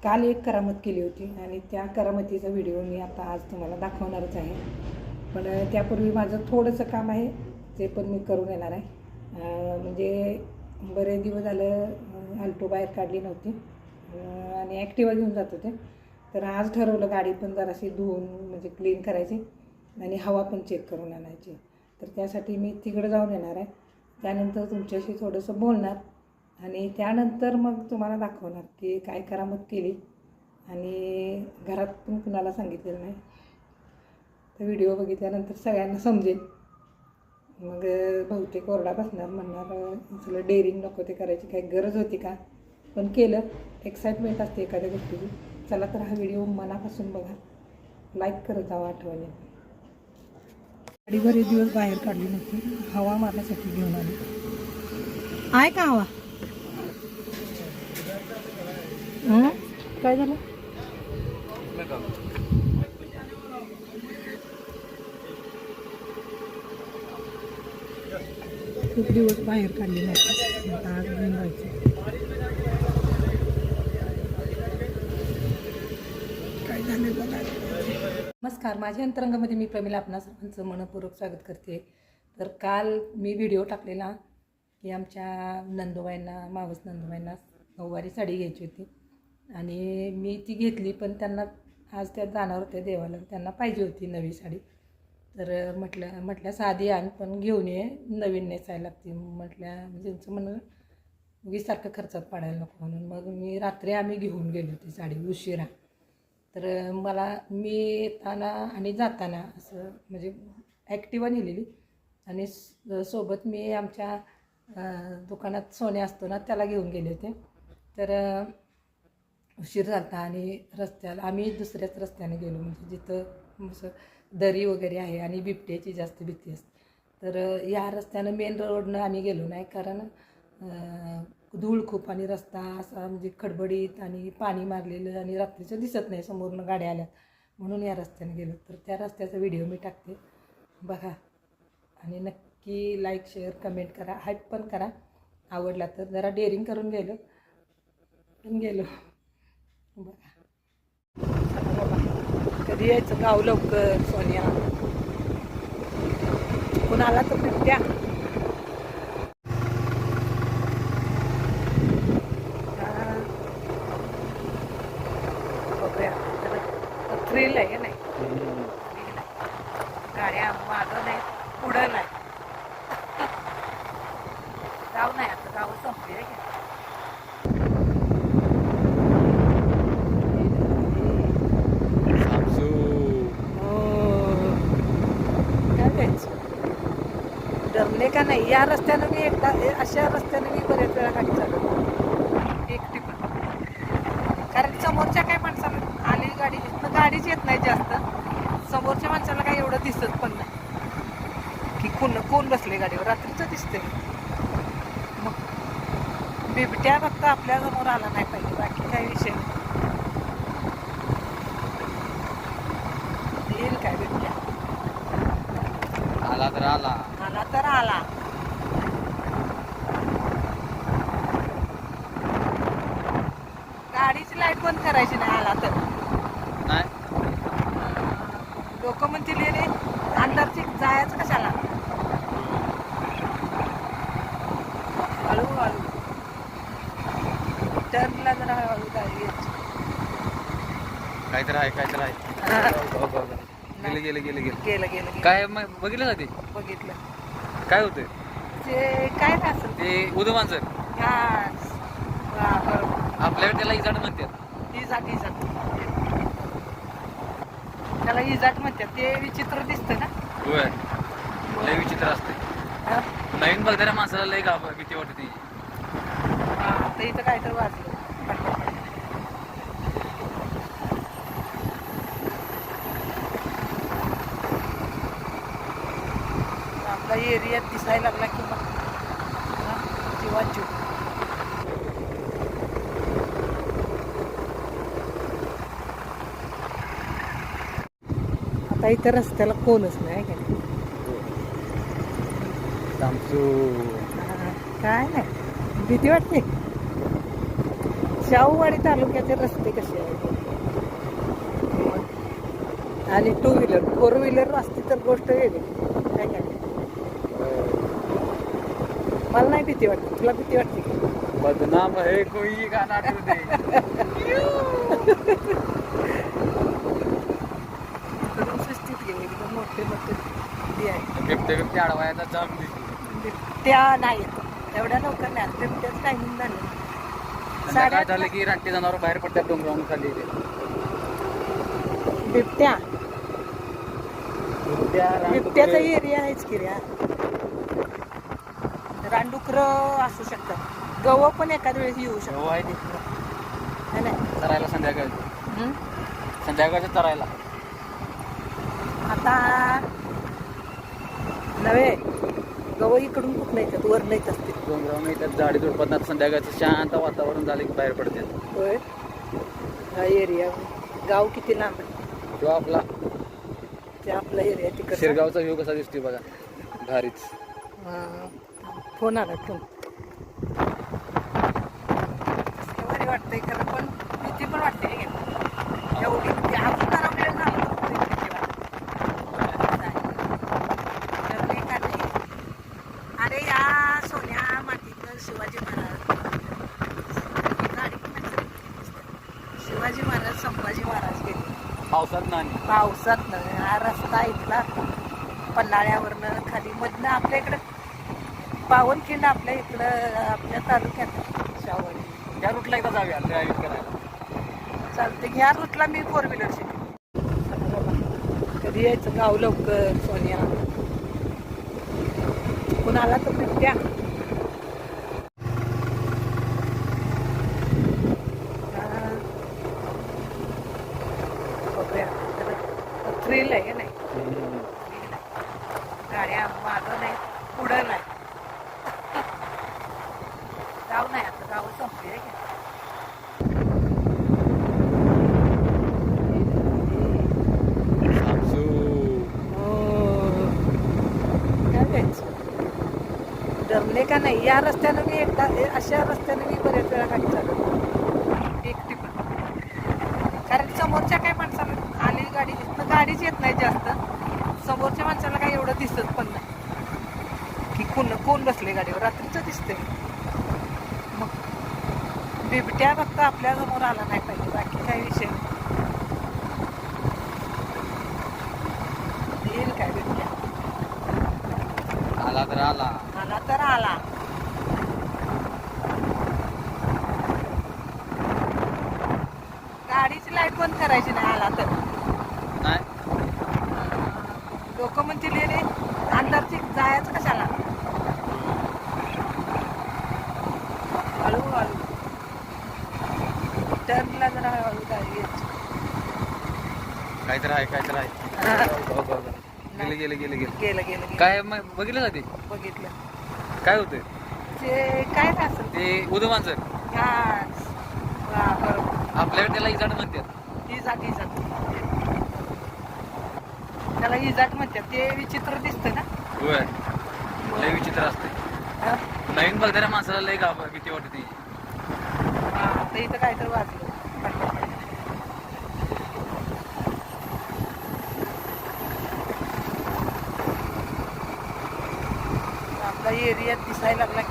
काल एक करामत केली होती आणि त्या करामतीचा व्हिडिओ मी आता आज तुम्हाला दाखवणारच आहे. पण त्यापूर्वी माझं थोडंसं काम आहे, ते पण मी करून येणार आहे. म्हणजे बरेच दिवस झालं अल्टो बाहेर काढली नव्हती आणि ॲक्टिवा घेऊन जात होते. तर आज ठरवलं गाडी पण जराशी धुवून म्हणजे क्लीन करायची आणि हवा पण चेक करून आणायची. तर त्यासाठी मी तिकडं जाऊन येणार आहे. त्यानंतर तुमच्याशी थोडंसं बोलणार आणि त्यानंतर मग तुम्हाला दाखवणार की काय करामत केली आणि घरात पण कुणाला सांगितलेलं नाही. तर व्हिडिओ बघितल्यानंतर सगळ्यांना समजेल. मग बहुतेक ओरडा बसणार, म्हणणार तुला डेअरिंग नको ते करायची काही गरज होती का, पण केलं. एक्साइटमेंट असते एखाद्या गोष्टीची. चला तर हा व्हिडिओ मनापासून बघा, लाईक करत जावा आठवणी. गाडी बरेच दिवस बाहेर काढली नव्हती, हवा मारण्यासाठी घेऊन आली. आहे का हवा? काय झालं? खूप दिवस बाहेर काढले नाही, आज घेऊन जायचं. काय झालं बघा. नमस्कार, माझ्या अंतरंगामध्ये मी प्रमिला आपणा सर्वांचं मनपूर्वक स्वागत करते. तर काल मी व्हिडिओ टाकलेला की आमच्या नंदूबाईंना, मावस नंदूबाईंना नऊवारी साडी घ्यायची होती आणि मी ती घेतली. पण त्यांना आज त्या जाणार होत्या देवाला, त्यांना पाहिजे होती नवी साडी. तर म्हटल्या साधी आण पण घेऊन ये, नवीन नेसायला लागते म्हटल्या. त्यांचं म्हणणं उगीसारखं खर्चात पाडायला नको म्हणून मग मी रात्री आम्ही घेऊन गेलो ती साडी उशिरा. तर मी येताना आणि जाताना असं म्हणजे ॲक्टिवा नेलेली आणि सोबत मी आमच्या दुकानात सोने असतो ना त्याला घेऊन गेले होते. तर उशीर झाला आणि रस्त्याला आम्ही दुसऱ्याच रस्त्याने गेलो, म्हणजे जिथं असं दरी वगैरे आहे आणि बिबट्याची जास्त भीती असते. तर या रस्त्यानं मेन रोडनं आम्ही गेलो नाही, कारण धूळ खूप आणि रस्ता असा म्हणजे खडबडीत आणि पाणी मारलेलं आणि रात्रीचं दिसत नाही समोरनं गाड्या आल्यात, म्हणून या रस्त्याने गेलो. तर त्या रस्त्याचा व्हिडिओ मी टाकते, बघा आणि नक्की लाईक शेअर कमेंट करा, हाईप पण करा. आवडला तर जरा डेअरिंग करून गेलो बघा. कधी यायचं गाव लवकर सोनिया, कुणाला तर भेटत्या. थ्रिल आहे नाही, गाड्या मागं नाही पुढं नाही. गाव नाही, आता गाव संपली आहे का. डरले का नाही? या रस्त्यानं मी एकदा, अशा रस्त्यानं मी बऱ्याच वेळा गाडी चालवली एकटी पण, कारण समोरच्या काही माणसाला आली गाडी गाडीच येत नाही जास्त, समोरच्या माणसाला काही एवढं दिसत पण नाही की कोण बसले गाडीवर. रात्रीचं दिसते. मग बिबट्या फक्त आपल्या समोर आला नाही पाहिजे, बाकी काही विषय नाही. येईल काय बिबट्या? आला तर आला. आला तर आला. गाडीची लाईट बंद करायची नाही आला तर. नाही लोक म्हणतील रे अंधारची जायचं कशाला. हळूहळू टर्नला जरा हळू गाडी यायची. काहीतरी आहे. गेलं काय बघितलं ना ते? बघितलं. काय होतंय ते काय नाही असेल ते उदू मांजर. हा बरोबर. आपल्याकडे त्याला इजाड म्हणतात. इजाट त्याला इजाट म्हणतात. ते विचित्र दिसतं ना. होय, लय विचित्र असते. नवीन बघणाऱ्या माणसाला लय भीती वाटते. आता इथं काहीतरी वाजलं. आपला एरियात दिसायला लागला की मग जीवांची. आता इथं रस्त्याला कोणच नाही का. सामसू काय नाही, भीती वाटते. शाहूवाडी तालुक्याचे रस्ते कसे आहेत आणि 2 व्हीलर 4 व्हीलर असती तर गोष्ट वेगळी काय काय मला नाही भीती वाटते तुला भीती वाटते का? बदनाम है कोई गाना दे इकडून सृष्टीत गेले एकदम मोठे मोठे हे आहे बिबटे अडवायचा जाम बिबट्या नाही येत एवढ्या लवकर नाही आता बिबट्याच टायमिंग झालं काय झालं की रानटी जनावर बाहेर पडतात डोंगरावरून खाली बिबट्या बिबट्याचा एरिया आहेच की रे रानडुकर असू शकतात गव पण एखाद्या वेळेस येऊ शकतात आहे ते है नाही चरायला संध्याकाळी हं? संध्याकाळचं चरायला आता नव्हे गव इकडून कुठं येतात वर नाहीत असते डोंगरावरून येतात झाडी झुडपात संध्याकाळचं शांत वातावरण झालं की बाहेर पडतात होय हा एरिया गाव किती लांब आहे तो आपला ते आपला एरिया तिकडे शिरगावचा व्ह्यू कसा दिसतोय बघा भारीच फोन आला फोन बरी वाटतंय खरं पण भीती पण वाटते हे घे. एवढी भीती आपण घरामध्ये झालं तर तरी भीती वाटते. तर एक आली, अरे या सोन्या मातीतलं शिवाजी महाराज गाडी पण नाही चालत. शिवाजी महाराज संभाजी महाराज गेले पावसात नाही पावसात हा रस्ता इथला पन्हाळ्यावरनं खाली मधनं आपल्या इकडं पावनखिंड आपल्या इकडं आपल्या तालुक्यात शाहूवाडी त्या रूटला एकदा जाऊया ड्रायव्हिंग करायला चालते ह्या रूटला मी 4 व्हीलर शिकले कधी यायचं गाव लवकर सोन्या कुणाला तर बिबट्या बघूया थ्रिल आहे नाही गाड्या मागं नाही पुढं नाही गाव नाही आता गाव संपली आहे जमले का नाही या रस्त्यानं मी एकदा अशा रस्त्यानं मी बऱ्याच वेळा गाडी चालवली एकटी पण कारण समोरच्या काही माणसाला आली गाडी गाडीच येत नाही जास्त समोरच्या माणसाला काही एवढं दिसत पण नाही की कोण बसले गाडीवर रात्रीचं दिसतंय मग बिबट्या फक्त आपल्या समोर आला नाही पाहिजे बाकी काही विषय येईल काय बिबट्या आला तर आला आला तर आला गाडीची लाईट बंद करायची नाही आला तर नाही लोक म्हणतील रे अंधारची जायचं कशाला हळूहळू टर्नला जरा हळू गाडी यायची काहीतरी आहे गेले गेले गेले गेले गेलं काय मग बघितलं जाते बघितलं काय होतंय ते काय असेल ते उदमांचं बरोबर आपल्याकडे त्याला इजाड म्हणतात इजाट त्याला इजाट म्हणतात ते विचित्र दिसतं ना होय लय विचित्र असते हा? नवीन बघणाऱ्या माणसाला लय भीती वाटते हा, तर इथं काय तर वाजलं आपला एरियात दिसायला लागला